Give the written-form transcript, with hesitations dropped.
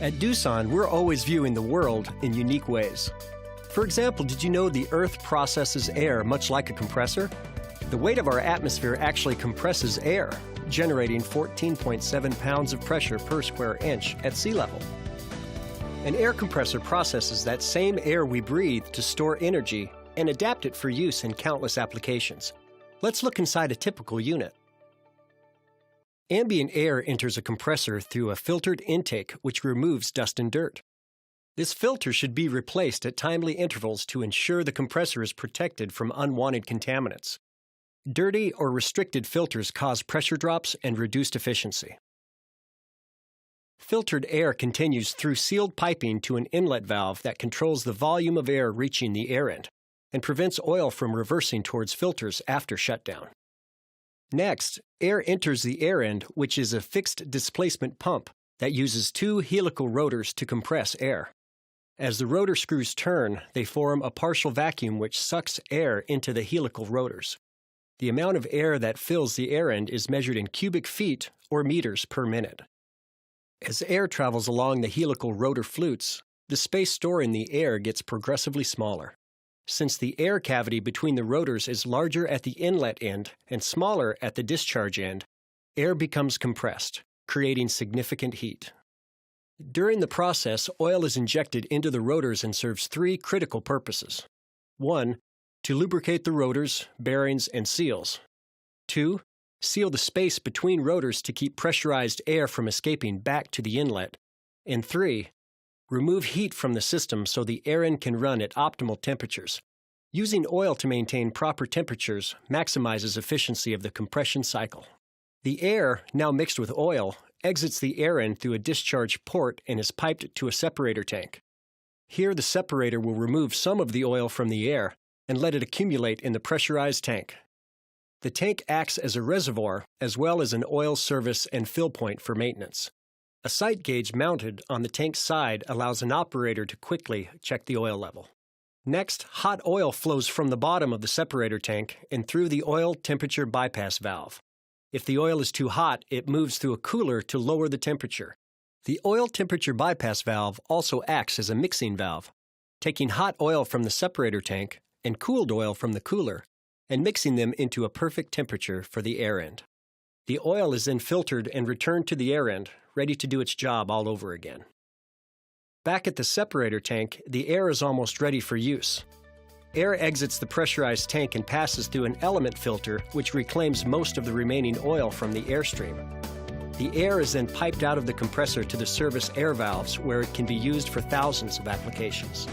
At Doosan, we're always viewing the world in unique ways. For example, did you know the Earth processes air much like a compressor? The weight of our atmosphere actually compresses air, generating 14.7 pounds of pressure per square inch at sea level. An air compressor processes that same air we breathe to store energy and adapt it for use in countless applications. Let's look inside a typical unit. Ambient air enters a compressor through a filtered intake which removes dust and dirt. This filter should be replaced at timely intervals to ensure the compressor is protected from unwanted contaminants. Dirty or restricted filters cause pressure drops and reduced efficiency. Filtered air continues through sealed piping to an inlet valve that controls the volume of air reaching the air end and prevents oil from reversing towards filters after shutdown. Next, air enters the air end, which is a fixed displacement pump that uses two helical rotors to compress air. As the rotor screws turn, they form a partial vacuum which sucks air into the helical rotors. The amount of air that fills the air end is measured in cubic feet or meters per minute. As air travels along the helical rotor flutes, the space storing the air gets progressively smaller. Since the air cavity between the rotors is larger at the inlet end and smaller at the discharge end, air becomes compressed, creating significant heat. During the process, oil is injected into the rotors and serves three critical purposes. 1. To lubricate the rotors, bearings, and seals. 2. Seal the space between rotors to keep pressurized air from escaping back to the inlet. And 3. Remove heat from the system so the air end can run at optimal temperatures. Using oil to maintain proper temperatures maximizes efficiency of the compression cycle. The air, now mixed with oil, exits the air end through a discharge port and is piped to a separator tank. Here the separator will remove some of the oil from the air and let it accumulate in the pressurized tank. The tank acts as a reservoir as well as an oil service and fill point for maintenance. A sight gauge mounted on the tank's side allows an operator to quickly check the oil level. Next, hot oil flows from the bottom of the separator tank and through the oil temperature bypass valve. If the oil is too hot, it moves through a cooler to lower the temperature. The oil temperature bypass valve also acts as a mixing valve, taking hot oil from the separator tank and cooled oil from the cooler and mixing them into a perfect temperature for the air end. The oil is then filtered and returned to the air end, ready to do its job all over again. Back at the separator tank, the air is almost ready for use. Air exits the pressurized tank and passes through an element filter which reclaims most of the remaining oil from the airstream. The air is then piped out of the compressor to the service air valves where it can be used for thousands of applications.